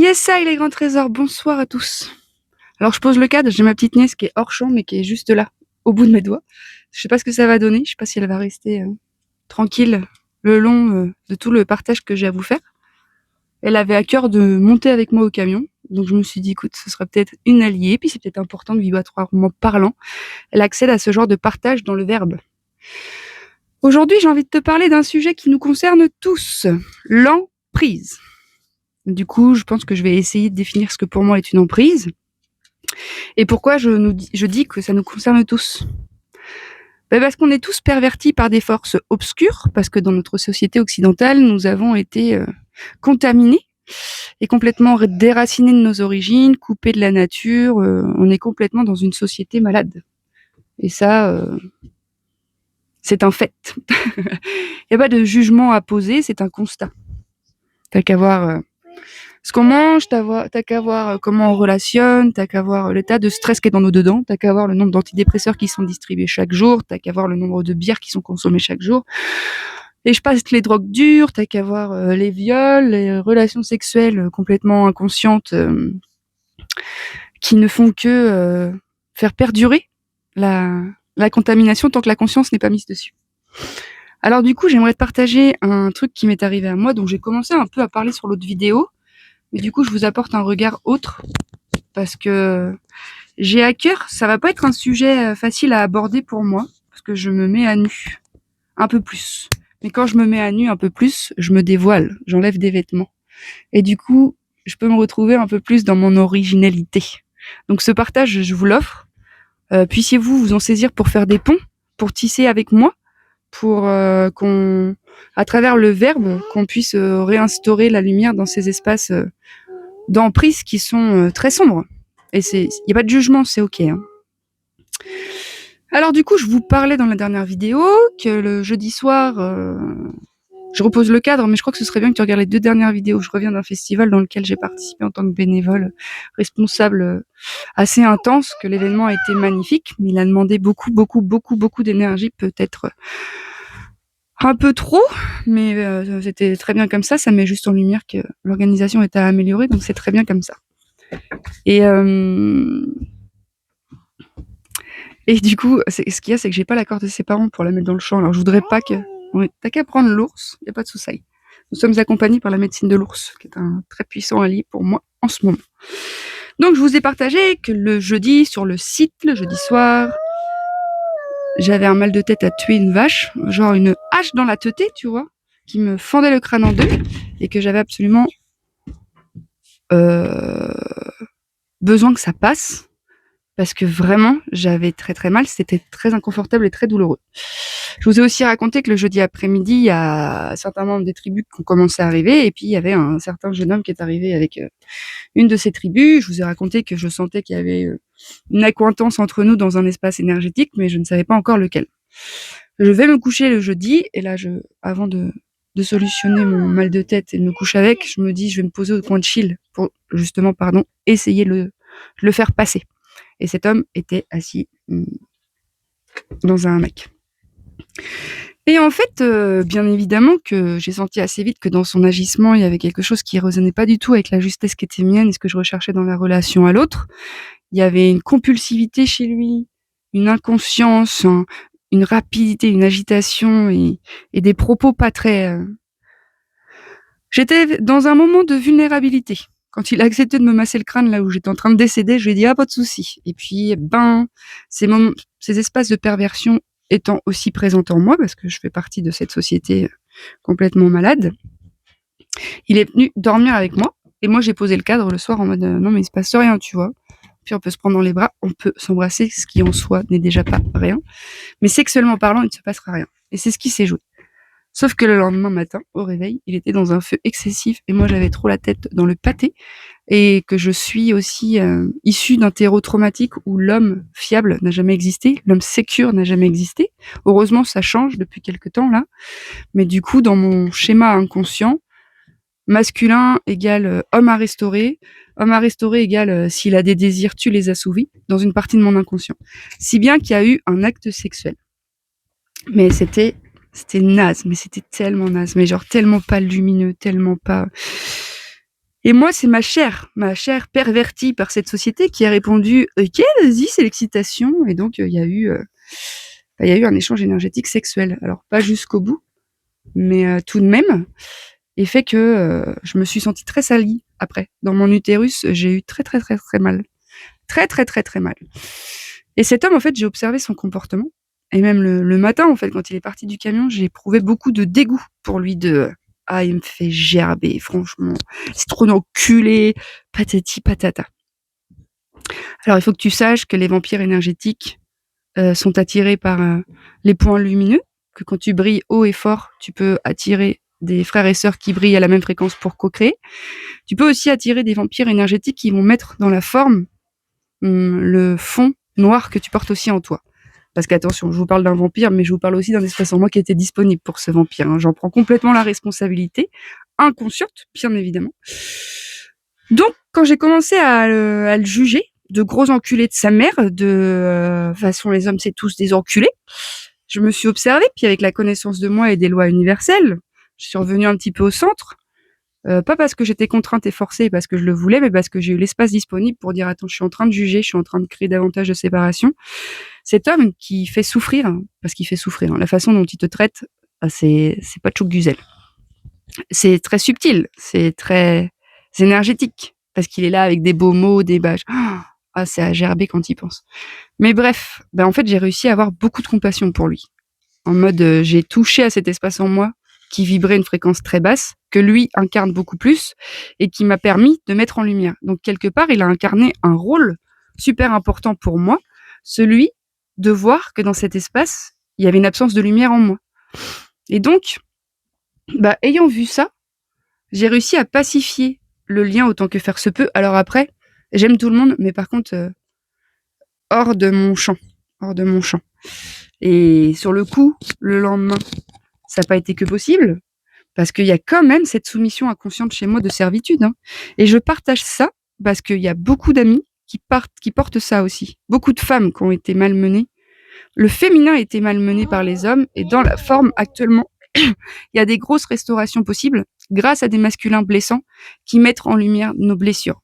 Yes, ça, les grands trésors. Bonsoir à tous. Alors, je pose le cadre. J'ai ma petite nièce qui est hors champ, mais qui est juste là, au bout de mes doigts. Je sais pas ce que ça va donner. Je sais pas si elle va rester tranquille le long de tout le partage que j'ai à vous faire. Elle avait à cœur de monter avec moi au camion. Donc, je me suis dit, écoute, ce sera peut-être une alliée. Puis, c'est peut-être important que, vibratoirement parlant, elle accède à ce genre de partage dans le verbe. Aujourd'hui, j'ai envie de te parler d'un sujet qui nous concerne tous. L'emprise. Du coup, je pense que je vais essayer de définir ce que pour moi est une emprise. Et pourquoi je dis que ça nous concerne tous? Parce qu'on est tous pervertis par des forces obscures, parce que dans notre société occidentale, nous avons été contaminés et complètement déracinés de nos origines, coupés de la nature. On est complètement dans une société malade. Et ça, c'est un fait. Il n'y a pas de jugement à poser, c'est un constat. T'as qu'à voir ce qu'on mange, t'as qu'à voir comment on relationne, t'as qu'à voir l'état de stress qui est dans nos dedans, t'as qu'à voir le nombre d'antidépresseurs qui sont distribués chaque jour, t'as qu'à voir le nombre de bières qui sont consommées chaque jour. Et je passe les drogues dures, t'as qu'à voir les viols, les relations sexuelles complètement inconscientes qui ne font que faire perdurer la contamination tant que la conscience n'est pas mise dessus. Alors du coup, j'aimerais te partager un truc qui m'est arrivé à moi, dont j'ai commencé un peu à parler sur l'autre vidéo, mais du coup, je vous apporte un regard autre, parce que j'ai à cœur, ça va pas être un sujet facile à aborder pour moi, parce que je me mets à nu, un peu plus. Mais quand je me mets à nu un peu plus, je me dévoile, j'enlève des vêtements. Et du coup, je peux me retrouver un peu plus dans mon originalité. Donc ce partage, je vous l'offre. Puissiez-vous vous en saisir pour faire des ponts, pour tisser avec moi, pour qu'on, à travers le verbe, qu'on puisse réinstaurer la lumière dans ces espaces d'emprise qui sont très sombres. Et il n'y a pas de jugement, c'est ok. Hein. Alors du coup, je vous parlais dans la dernière vidéo que le jeudi soir, je repose le cadre, mais je crois que ce serait bien que tu regardes les 2 dernières vidéos. Je reviens d'un festival dans lequel j'ai participé en tant que bénévole responsable assez intense, que l'événement a été magnifique, mais il a demandé beaucoup d'énergie, peut-être un peu trop, mais c'était très bien comme ça. Ça met juste en lumière que l'organisation est à améliorer, donc c'est très bien comme ça. Et du coup, ce qu'il y a, c'est que j'ai pas l'accord de ses parents pour la mettre dans le champ. Alors je voudrais pas que... Ouais, t'as qu'à prendre l'ours, y a pas de souci. Nous sommes accompagnés par la médecine de l'ours, qui est un très puissant allié pour moi en ce moment. Donc je vous ai partagé que le jeudi, sur le site, le jeudi soir, j'avais un mal de tête à tuer une vache, genre une hache dans la teuté, tu vois, qui me fendait le crâne en deux, et que j'avais absolument besoin que ça passe, parce que vraiment, j'avais très mal, c'était très inconfortable et très douloureux. Je vous ai aussi raconté que le jeudi après-midi, il y a certains membres des tribus qui ont commencé à arriver, et puis il y avait un certain jeune homme qui est arrivé avec une de ces tribus. Je vous ai raconté que je sentais qu'il y avait une accointance entre nous dans un espace énergétique, mais je ne savais pas encore lequel. Je vais me coucher le jeudi, et là, avant de solutionner mon mal de tête et de me coucher avec, je me dis, je vais me poser au coin de chill pour, justement, essayer de le faire passer. Et cet homme était assis dans un hamac. Et en fait, bien évidemment que j'ai senti assez vite que dans son agissement, il y avait quelque chose qui résonnait pas du tout avec la justesse qui était mienne et ce que je recherchais dans la relation à l'autre. Il y avait une compulsivité chez lui, une inconscience, une rapidité, une agitation et des propos pas très... J'étais dans un moment de vulnérabilité. Quand il a accepté de me masser le crâne là où j'étais en train de décéder, je lui ai dit « Ah, pas de souci ». Et puis, ces espaces de perversion étant aussi présents en moi, parce que je fais partie de cette société complètement malade, il est venu dormir avec moi. Et moi, j'ai posé le cadre le soir en mode « Non, mais il se passe rien, tu vois ». Puis on peut se prendre dans les bras, on peut s'embrasser, ce qui en soi n'est déjà pas rien. Mais sexuellement parlant, il ne se passera rien. Et c'est ce qui s'est joué. Sauf que le lendemain matin, au réveil, il était dans un feu excessif et moi j'avais trop la tête dans le pâté et que je suis aussi issue d'un terreau traumatique où l'homme fiable n'a jamais existé, l'homme sécure n'a jamais existé. Heureusement, ça change depuis quelque temps là. Mais du coup, dans mon schéma inconscient, masculin égale homme à restaurer égale s'il a des désirs, tu les assouvis, dans une partie de mon inconscient. Si bien qu'il y a eu un acte sexuel. Mais c'était naze, mais c'était tellement naze, mais genre tellement pas lumineux, tellement pas... Et moi, c'est ma chair pervertie par cette société qui a répondu « Ok, vas-y, c'est l'excitation ». Et donc, il y a eu un échange énergétique sexuel. Alors, pas jusqu'au bout, mais tout de même. Et fait que je me suis sentie très salie après. Dans mon utérus, j'ai eu très, très, très, très mal. Très, très, très, très mal. Et cet homme, en fait, j'ai observé son comportement. Et même le matin, en fait, quand il est parti du camion, j'ai éprouvé beaucoup de dégoût pour lui Ah, il me fait gerber, franchement. C'est trop d'enculé, patati patata. Alors, il faut que tu saches que les vampires énergétiques sont attirés par les points lumineux, que quand tu brilles haut et fort, tu peux attirer des frères et sœurs qui brillent à la même fréquence pour co-créer. Tu peux aussi attirer des vampires énergétiques qui vont mettre dans la forme le fond noir que tu portes aussi en toi. Parce qu'attention, je vous parle d'un vampire, mais je vous parle aussi d'un espace en moi qui était disponible pour ce vampire. Hein. J'en prends complètement la responsabilité, inconsciente, bien évidemment. Donc, quand j'ai commencé à le juger, de gros enculés de sa mère, de façon les hommes c'est tous des enculés, je me suis observée, puis avec la connaissance de moi et des lois universelles, je suis revenue un petit peu au centre. Pas parce que j'étais contrainte et forcée, parce que je le voulais, mais parce que j'ai eu l'espace disponible pour dire attends, je suis en train de juger, je suis en train de créer davantage de séparation. Cet homme qui fait souffrir, parce qu'il fait souffrir, la façon dont il te traite, c'est pas de chouk du zèle. C'est très subtil, c'est très énergétique, parce qu'il est là avec des beaux mots, des bâches. Ah, c'est à gerber quand il pense. Mais bref, en fait, j'ai réussi à avoir beaucoup de compassion pour lui. En mode, j'ai touché à cet espace en moi qui vibrait une fréquence très basse, que lui incarne beaucoup plus, et qui m'a permis de mettre en lumière. Donc, quelque part, il a incarné un rôle super important pour moi, celui de voir que dans cet espace, il y avait une absence de lumière en moi. Et donc, ayant vu ça, j'ai réussi à pacifier le lien autant que faire se peut. Alors après, j'aime tout le monde, mais par contre, hors de mon champ. Hors de mon champ. Et sur le coup, le lendemain, ça n'a pas été que possible, parce qu'il y a quand même cette soumission inconsciente chez moi de servitude. Hein. Et je partage ça parce qu'il y a beaucoup d'amis qui portent ça aussi. Beaucoup de femmes qui ont été malmenées. Le féminin a été malmené par les hommes, et dans la forme actuellement, il y a des grosses restaurations possibles grâce à des masculins blessants qui mettent en lumière nos blessures.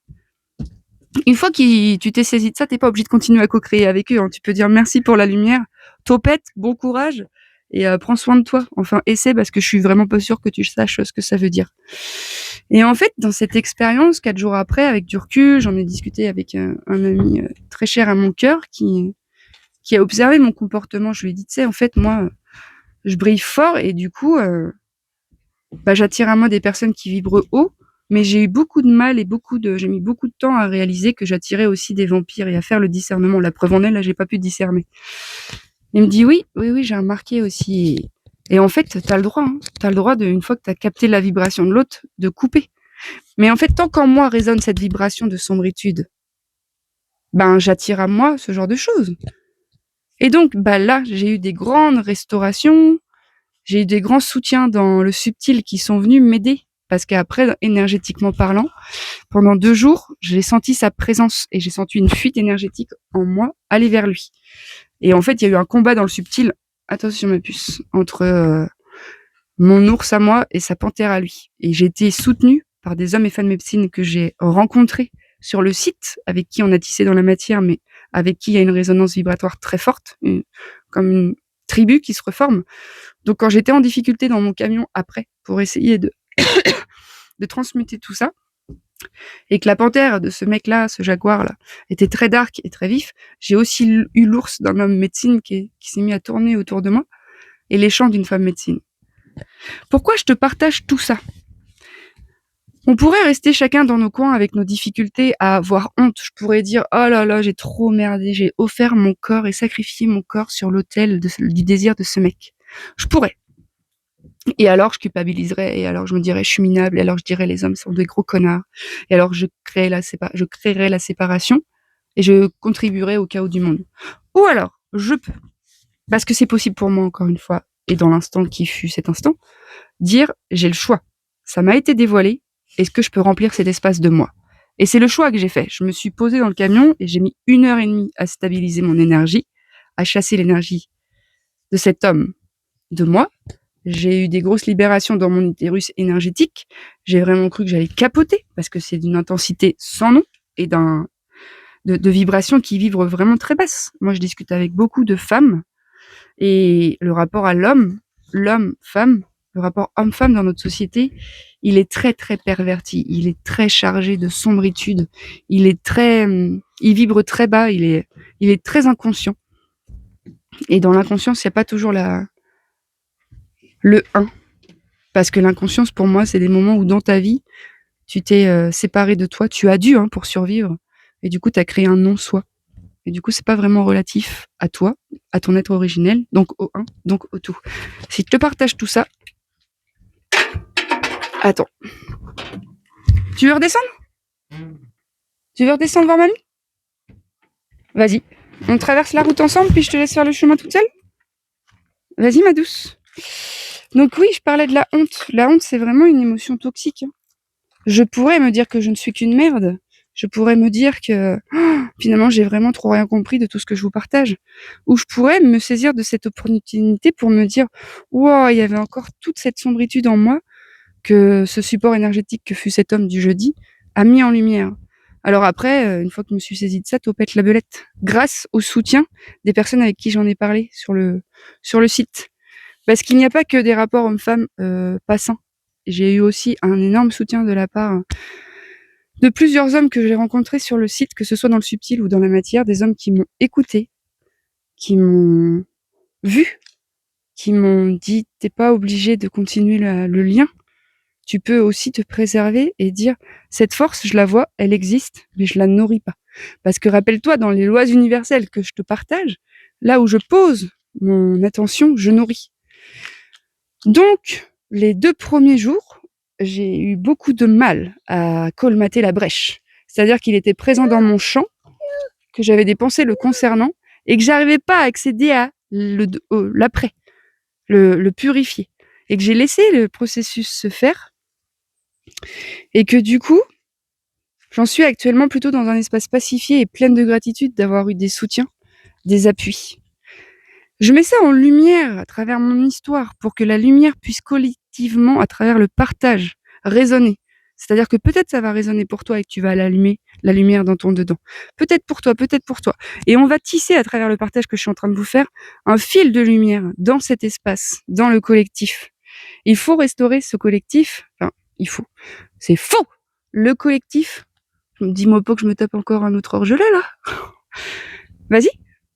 Une fois que tu t'es saisi de ça, t'es pas obligé de continuer à co-créer avec eux. Hein. Tu peux dire merci pour la lumière, topette, bon courage, et prends soin de toi. Enfin, essaie, parce que je suis vraiment pas sûre que tu saches ce que ça veut dire. Et en fait, dans cette expérience, 4 jours après, avec du recul, j'en ai discuté avec un ami très cher à mon cœur qui a observé mon comportement. Je lui ai dit, tu sais, en fait, moi, je brille fort, et du coup, j'attire à moi des personnes qui vibrent haut, mais j'ai eu beaucoup de mal et j'ai mis beaucoup de temps à réaliser que j'attirais aussi des vampires et à faire le discernement. La preuve en est, là, j'ai pas pu discerner. Il me dit oui, j'ai remarqué aussi. Et en fait, t'as le droit, t'as le droit une fois que t'as capté la vibration de l'autre, de couper. Mais en fait, tant qu'en moi résonne cette vibration de sombritude, j'attire à moi ce genre de choses. Et donc, là, j'ai eu des grandes restaurations, j'ai eu des grands soutiens dans le subtil qui sont venus m'aider. Parce qu'après, énergétiquement parlant, pendant 2 jours, j'ai senti sa présence et j'ai senti une fuite énergétique en moi aller vers lui. Et en fait, il y a eu un combat dans le subtil, attention ma puce, entre mon ours à moi et sa panthère à lui. Et j'ai été soutenue par des hommes et femmes de médecine que j'ai rencontrés sur le site, avec qui on a tissé dans la matière, mais avec qui il y a une résonance vibratoire très forte, comme une tribu qui se reforme. Donc quand j'étais en difficulté dans mon camion après, pour essayer de transmuter tout ça, et que la panthère de ce mec-là, ce jaguar-là, était très dark et très vif, j'ai aussi eu l'ours d'un homme médecine qui s'est mis à tourner autour de moi, et les chants d'une femme médecine. Pourquoi je te partage tout ça ? On pourrait rester chacun dans nos coins avec nos difficultés à avoir honte. Je pourrais dire « Oh là là, j'ai trop merdé, j'ai offert mon corps et sacrifié mon corps sur l'autel du désir de ce mec. » Je pourrais. Et alors, je culpabiliserais, et alors je me dirais, je suis minable, et alors je dirais, les hommes sont des gros connards, et alors je créerais la séparation, et je contribuerais au chaos du monde. Ou alors, je peux, parce que c'est possible pour moi, encore une fois, et dans l'instant qui fut cet instant, dire, j'ai le choix. Ça m'a été dévoilé, est-ce que je peux remplir cet espace de moi ? Et c'est le choix que j'ai fait. Je me suis posée dans le camion, et j'ai mis 1h30 à stabiliser mon énergie, à chasser l'énergie de cet homme de moi, J'ai eu des grosses libérations dans mon utérus énergétique. J'ai vraiment cru que j'allais capoter parce que c'est d'une intensité sans nom et de vibrations qui vibrent vraiment très basses. Moi, je discute avec beaucoup de femmes et le rapport à l'homme-femme, le rapport homme-femme dans notre société, il est très très perverti. Il est très chargé de sombritude. Il vibre très bas. Il est très inconscient. Et dans l'inconscience, il n'y a pas toujours le 1. Parce que l'inconscience, pour moi, c'est des moments où dans ta vie, tu t'es séparé de toi. Tu as dû pour survivre. Et du coup, tu as créé un non-soi. Et du coup, c'est pas vraiment relatif à toi, à ton être originel, donc au 1, donc au tout. Si je te partage tout ça... Attends. Tu veux redescendre? Tu veux redescendre voir mamie? Vas-y. On traverse la route ensemble, puis je te laisse faire le chemin toute seule? Vas-y, ma douce. Donc oui, je parlais de la honte. La honte, c'est vraiment une émotion toxique. Je pourrais me dire que je ne suis qu'une merde. Je pourrais me dire que finalement, j'ai vraiment trop rien compris de tout ce que je vous partage. Ou je pourrais me saisir de cette opportunité pour me dire wow, il y avait encore toute cette sombritude en moi que ce support énergétique que fut cet homme du jeudi a mis en lumière. Alors après, une fois que je me suis saisie de ça, topette la belette. Grâce au soutien des personnes avec qui j'en ai parlé sur le site. Parce qu'il n'y a pas que des rapports hommes-femmes pas sains. J'ai eu aussi un énorme soutien de la part de plusieurs hommes que j'ai rencontrés sur le site, que ce soit dans le subtil ou dans la matière, des hommes qui m'ont écouté, qui m'ont vu, qui m'ont dit t'es pas obligé de continuer le lien. Tu peux aussi te préserver et dire cette force, je la vois, elle existe, mais je la nourris pas. Parce que rappelle-toi, dans les lois universelles que je te partage, là où je pose mon attention, je nourris. Donc, les 2 premiers jours, j'ai eu beaucoup de mal à colmater la brèche. C'est-à-dire qu'il était présent dans mon champ, que j'avais des pensées le concernant, et que j'arrivais pas à accéder à l'après, le purifier. Et que j'ai laissé le processus se faire, et que du coup, j'en suis actuellement plutôt dans un espace pacifié et pleine de gratitude d'avoir eu des soutiens, des appuis. Je mets ça en lumière à travers mon histoire pour que la lumière puisse collectivement, à travers le partage, résonner. C'est-à-dire que peut-être ça va résonner pour toi et que tu vas allumer la lumière dans ton dedans. Peut-être pour toi, peut-être pour toi. Et on va tisser à travers le partage que je suis en train de vous faire un fil de lumière dans cet espace, dans le collectif. Il faut restaurer ce collectif. Enfin, il faut. C'est faux. Le collectif. Dis-moi pas que je me tape encore un autre orgelet là. Vas-y.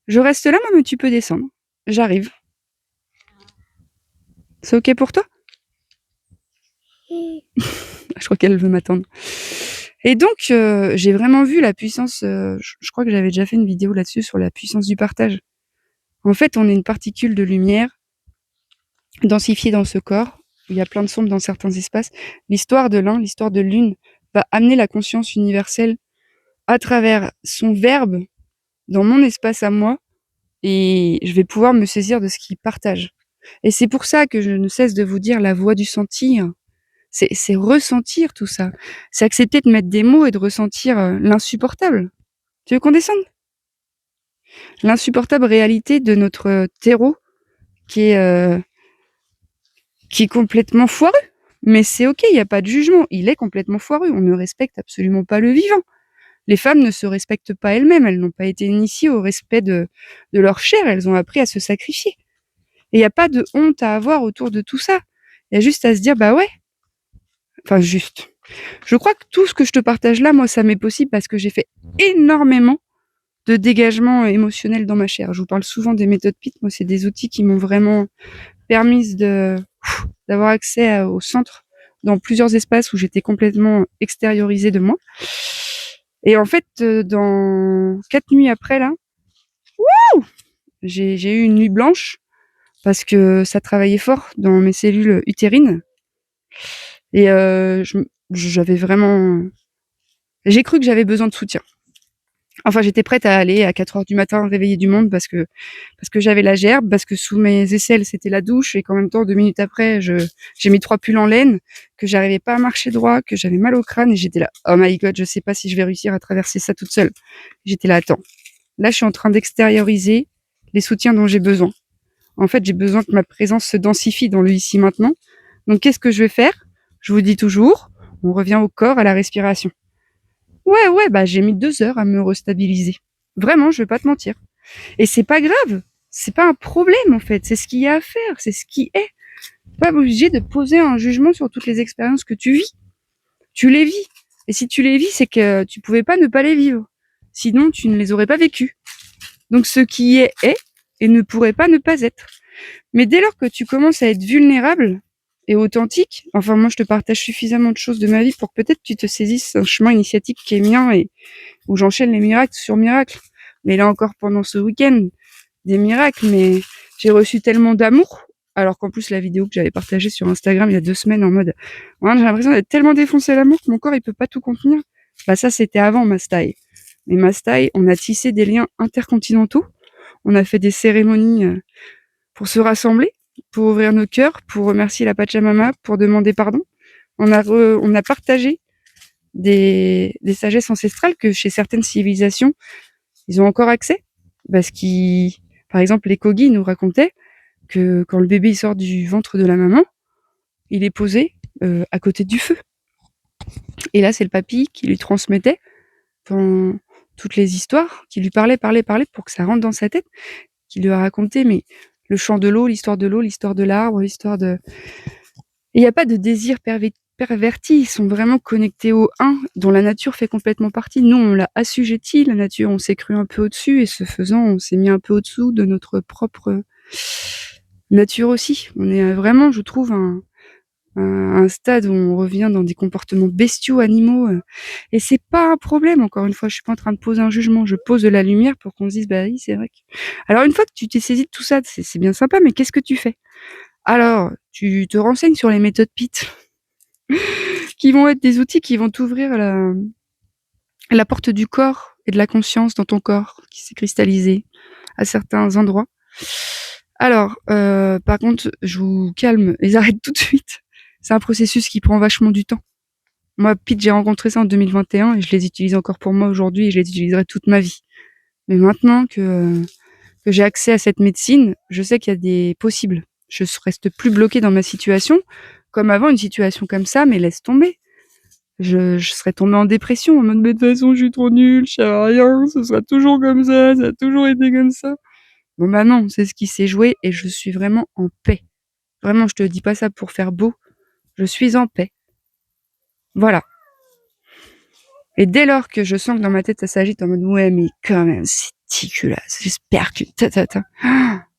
Je reste là, moi, mais tu peux descendre. J'arrive. C'est ok pour toi? Je crois qu'elle veut m'attendre. Et donc, j'ai vraiment vu la puissance. Je crois que j'avais déjà fait une vidéo là-dessus sur la puissance du partage. En fait, on est une particule de lumière densifiée dans ce corps. Il y a plein de sombres dans certains espaces. L'histoire de l'un, l'histoire de l'une, va amener la conscience universelle à travers son verbe dans mon espace à moi, et je vais pouvoir me saisir de ce qu'il partage. Et c'est pour ça que je ne cesse de vous dire la voix du sentir. C'est ressentir tout ça. C'est accepter de mettre des mots et de ressentir l'insupportable. Tu veux qu'on descende? L'insupportable réalité de notre terreau qui est complètement foireux. Mais c'est ok, il n'y a pas de jugement. Il est complètement foireux. On ne respecte absolument pas le vivant. Les femmes ne se respectent pas elles-mêmes. Elles n'ont pas été initiées au respect de leur chair. Elles ont appris à se sacrifier. Et il n'y a pas de honte à avoir autour de tout ça. Il y a juste à se dire, bah ouais. Enfin, juste. Je crois que tout ce que je te partage là, moi, ça m'est possible parce que j'ai fait énormément de dégagement émotionnel dans ma chair. Je vous parle souvent des méthodes PIT. Moi, c'est des outils qui m'ont vraiment permis d'avoir accès au centre dans plusieurs espaces où j'étais complètement extériorisée de moi. Et en fait, dans 4 nuits après, là, j'ai eu une nuit blanche parce que ça travaillait fort dans mes cellules utérines. Et j'avais vraiment... J'ai cru que j'avais besoin de soutien. Enfin, j'étais prête à aller à 4h du matin réveiller du monde parce que j'avais la gerbe, parce que sous mes aisselles, c'était la douche et qu'en même temps, 2 minutes après, j'ai mis 3 pulls en laine, que j'arrivais pas à marcher droit, que j'avais mal au crâne et j'étais là, oh my god, je sais pas si je vais réussir à traverser ça toute seule. J'étais là, attends. Là, je suis en train d'extérioriser les soutiens dont j'ai besoin. En fait, j'ai besoin que ma présence se densifie dans le ici maintenant. Donc, qu'est-ce que je vais faire? Je vous dis toujours, on revient au corps, à la respiration. Ouais, bah j'ai mis 2 heures à me restabiliser. Vraiment, je vais pas te mentir. Et c'est pas grave, c'est pas un problème en fait, c'est ce qu'il y a à faire, c'est ce qui est. Pas obligé de poser un jugement sur toutes les expériences que tu vis. Tu les vis. Et si tu les vis, c'est que tu pouvais pas ne pas les vivre. Sinon, tu ne les aurais pas vécues. Donc ce qui est et ne pourrait pas ne pas être. Mais dès lors que tu commences à être vulnérable et authentique, enfin moi je te partage suffisamment de choses de ma vie pour que peut-être tu te saisisses un chemin initiatique qui est mien et où j'enchaîne les miracles sur miracles. Mais là encore pendant ce week-end, des miracles, mais j'ai reçu tellement d'amour, alors qu'en plus la vidéo que j'avais partagée sur Instagram il y a 2 semaines en mode ouais, j'ai l'impression d'être tellement défoncé à l'amour que mon corps il peut pas tout contenir. Bah ça c'était avant Mastai. Mais Mastai, on a tissé des liens intercontinentaux, on a fait des cérémonies pour se rassembler, pour ouvrir nos cœurs, pour remercier la Pachamama, pour demander pardon. On a partagé des sagesses ancestrales que chez certaines civilisations, ils ont encore accès. Parce qu'ils, par exemple, les Kogi nous racontaient que quand le bébé il sort du ventre de la maman, il est posé à côté du feu. Et là, c'est le papy qui lui transmettait dans toutes les histoires, qui lui parlait pour que ça rentre dans sa tête, qui lui a raconté, mais le chant de l'eau, l'histoire de l'arbre, l'histoire de... Il n'y a pas de désir perverti, ils sont vraiment connectés au un, dont la nature fait complètement partie. Nous, on l'a assujetti, la nature, on s'est cru un peu au-dessus, et ce faisant, on s'est mis un peu au-dessous de notre propre nature aussi. On est vraiment, je trouve, un stade où on revient dans des comportements bestiaux, animaux, et c'est pas un problème, encore une fois, je suis pas en train de poser un jugement, je pose de la lumière pour qu'on se dise, bah oui, c'est vrai que... Alors, une fois que tu t'es saisi de tout ça, c'est bien sympa, mais qu'est-ce que tu fais? Alors, tu te renseignes sur les méthodes PIT, qui vont être des outils qui vont t'ouvrir la porte du corps et de la conscience dans ton corps, qui s'est cristallisé à certains endroits. Alors, par contre, je vous calme les arrête tout de suite. C'est un processus qui prend vachement du temps. Moi, PIT, j'ai rencontré ça en 2021 et je les utilise encore pour moi aujourd'hui et je les utiliserai toute ma vie. Mais maintenant que j'ai accès à cette médecine, je sais qu'il y a des possibles. Je reste plus bloquée dans ma situation, comme avant, une situation comme ça, mais laisse tomber. Je serais tombée en dépression, en mode, mais de toute façon, je suis trop nulle, je sais à rien, ce sera toujours comme ça a toujours été comme ça. Bon, bah non, c'est ce qui s'est joué et je suis vraiment en paix. Vraiment, je te dis pas ça pour faire beau. Je suis en paix. Voilà. Et dès lors que je sens que dans ma tête ça s'agite en mode ouais mais quand même c'est dégueulasse, j'espère que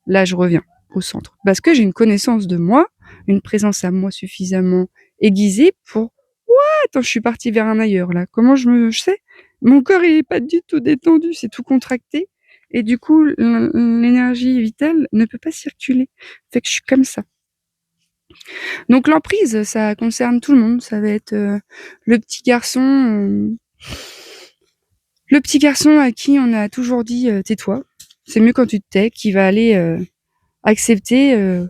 là je reviens au centre. Parce que j'ai une connaissance de moi, une présence à moi suffisamment aiguisée pour attends, je suis partie vers un ailleurs là. Comment je sais? Mon corps il est pas du tout détendu, c'est tout contracté. Et du coup, l'énergie vitale ne peut pas circuler. Fait que je suis comme ça. Donc l'emprise, ça concerne tout le monde. Ça va être le petit garçon, à qui on a toujours dit tais-toi. C'est mieux quand tu te tais, qui va aller accepter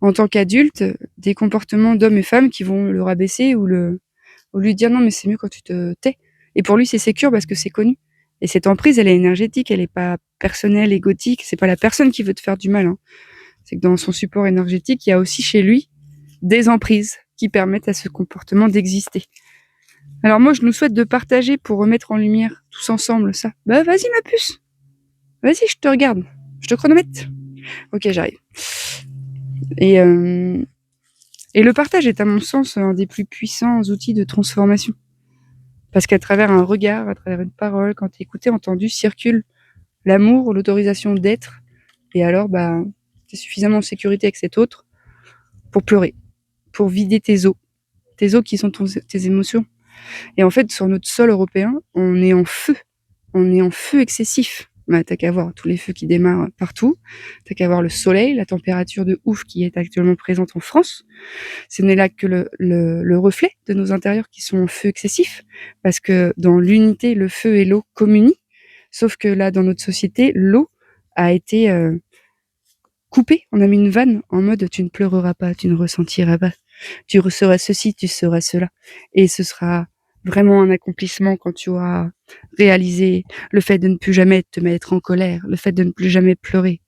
en tant qu'adulte des comportements d'hommes et femmes qui vont le rabaisser ou lui dire non mais c'est mieux quand tu te tais. Et pour lui c'est sécure parce que c'est connu. Et cette emprise elle est énergétique, elle est pas personnelle, égotique. C'est pas la personne qui veut te faire du mal. Hein. C'est que dans son support énergétique, il y a aussi chez lui des emprises qui permettent à ce comportement d'exister. Alors moi, je nous souhaite de partager pour remettre en lumière tous ensemble ça. Bah vas-y ma puce, vas-y, je te regarde, je te chronomètre. Ok, j'arrive. Et le partage est à mon sens un des plus puissants outils de transformation. Parce qu'à travers un regard, à travers une parole, quand t'es écouté, entendu, circule l'amour, l'autorisation d'être. Et alors, bah, t'es suffisamment en sécurité avec cet autre pour pleurer, pour vider tes os qui sont tes émotions. Et en fait, sur notre sol européen, on est en feu excessif. Bah, t'as qu'à voir tous les feux qui démarrent partout, t'as qu'à voir le soleil, la température de ouf qui est actuellement présente en France. Ce n'est là que le reflet de nos intérieurs qui sont en feu excessif, parce que dans l'unité, le feu et l'eau communient, sauf que là, dans notre société, l'eau a été coupée. On a mis une vanne en mode tu ne pleureras pas, tu ne ressentiras pas, tu seras ceci, tu seras cela. Et ce sera vraiment un accomplissement quand tu auras réalisé le fait de ne plus jamais te mettre en colère, le fait de ne plus jamais pleurer.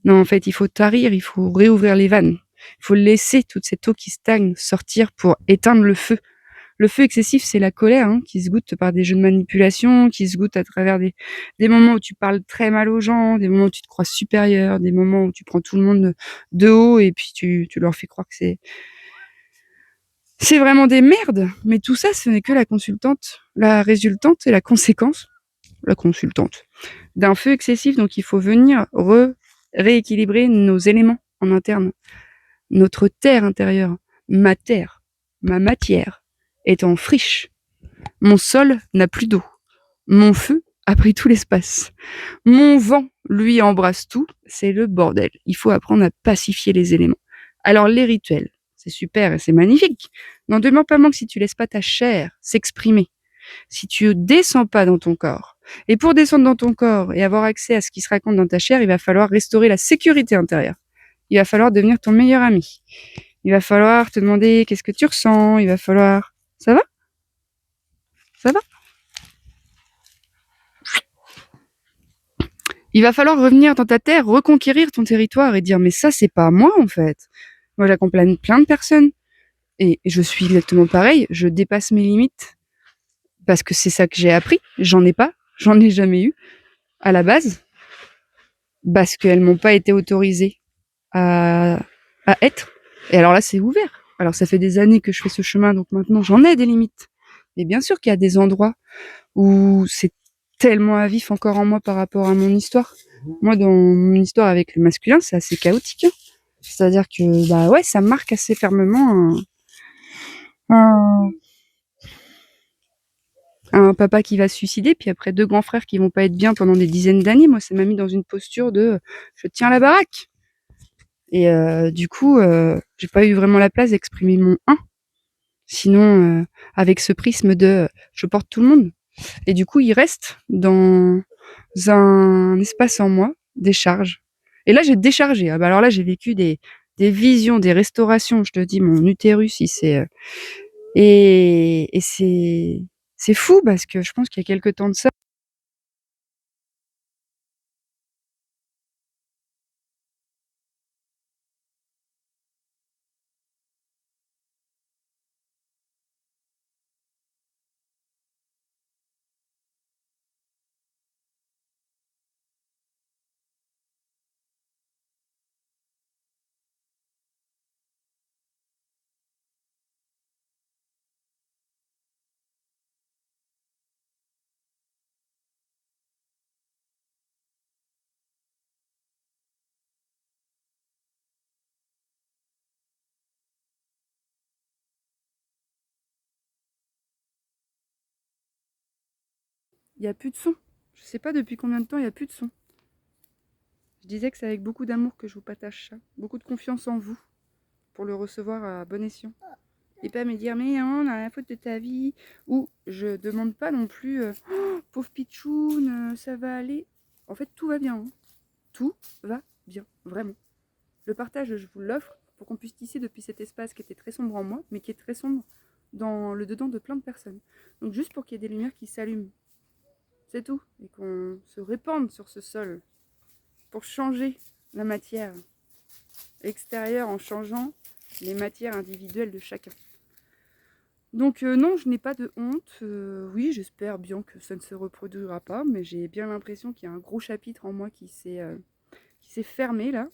Non, en fait, il faut tarir, il faut réouvrir les vannes. Il faut laisser toute cette eau qui stagne sortir pour éteindre le feu. Le feu excessif, c'est la colère qui se goûte par des jeux de manipulation, qui se goûte à travers des moments où tu parles très mal aux gens, des moments où tu te crois supérieur, des moments où tu prends tout le monde de haut et puis tu leur fais croire que c'est vraiment des merdes. Mais tout ça, ce n'est que la résultante et la conséquence, la consultante, d'un feu excessif. Donc il faut venir rééquilibrer nos éléments en interne, notre terre intérieure, ma terre, ma matière est en friche. Mon sol n'a plus d'eau. Mon feu a pris tout l'espace. Mon vent, lui, embrasse tout. C'est le bordel. Il faut apprendre à pacifier les éléments. Alors, les rituels, c'est super et c'est magnifique. N'en demeure pas moins que si tu laisses pas ta chair s'exprimer, si tu descends pas dans ton corps, et pour descendre dans ton corps et avoir accès à ce qui se raconte dans ta chair, il va falloir restaurer la sécurité intérieure. Il va falloir devenir ton meilleur ami. Il va falloir te demander qu'est-ce que tu ressens. Il va falloir... Ça va? Ça va? Il va falloir revenir dans ta terre, reconquérir ton territoire et dire mais ça c'est pas moi en fait. Moi j'accompagne plein de personnes et je suis exactement pareil, je dépasse mes limites parce que c'est ça que j'ai appris, j'en ai jamais eu à la base parce qu'elles m'ont pas été autorisées à, à être. Et alors là c'est ouvert. Alors ça fait des années que je fais ce chemin donc maintenant j'en ai des limites. Mais bien sûr qu'il y a des endroits où c'est tellement à vif encore en moi par rapport à mon histoire. Moi, dans mon histoire avec le masculin, c'est assez chaotique. C'est-à-dire que, bah ouais, ça marque assez fermement un, un papa qui va se suicider, puis après deux grands frères qui vont pas être bien pendant des dizaines d'années. Moi, ça m'a mis dans une posture de je tiens la baraque. Et du coup, j'ai pas eu vraiment la place d'exprimer mon 1. Sinon, avec ce prisme de je porte tout le monde. Et du coup, il reste dans un espace en moi, des charges. Et là, j'ai déchargé. Ah bah alors là, j'ai vécu des visions, des restaurations. Je te dis, mon utérus, il s'est... et c'est fou parce que je pense qu'il y a quelques temps de ça. Il n'y a plus de son. Je sais pas depuis combien de temps il n'y a plus de son. Je disais que c'est avec beaucoup d'amour que je vous partage ça. Beaucoup de confiance en vous pour le recevoir à bon escient. Et pas me dire, mais non, on a la faute de ta vie. Ou je demande pas non plus, oh, pauvre pitchoun, ça va aller. En fait, tout va bien. Tout va bien, vraiment. Le partage, je vous l'offre pour qu'on puisse tisser depuis cet espace qui était très sombre en moi, mais qui est très sombre dans le dedans de plein de personnes. Donc juste pour qu'il y ait des lumières qui s'allument. C'est tout. Et qu'on se répande sur ce sol pour changer la matière extérieure en changeant les matières individuelles de chacun. Donc non, je n'ai pas de honte. Oui, j'espère bien que ça ne se reproduira pas, mais j'ai bien l'impression qu'il y a un gros chapitre en moi qui s'est fermé là.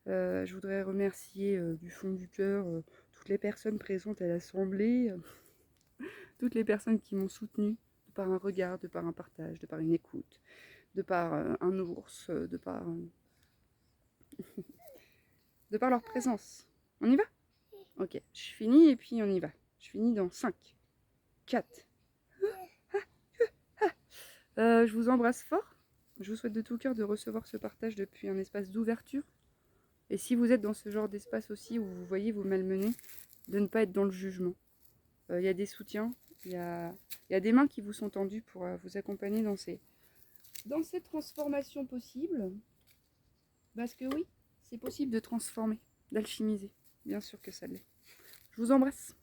Je voudrais remercier du fond du cœur toutes les personnes présentes à l'assemblée, toutes les personnes qui m'ont soutenue de par un regard, de par un partage, de par une écoute, de par un ours, de par leur présence. On y va? Ok, je finis et puis on y va. Je finis dans 5, 4. Je vous embrasse fort. Je vous souhaite de tout cœur de recevoir ce partage depuis un espace d'ouverture. Et si vous êtes dans ce genre d'espace aussi où vous voyez vous malmener, de ne pas être dans le jugement. Il y a des soutiens, il y a des mains qui vous sont tendues pour vous accompagner dans ces transformations possibles. Parce que oui, c'est possible de transformer, d'alchimiser. Bien sûr que ça l'est. Je vous embrasse.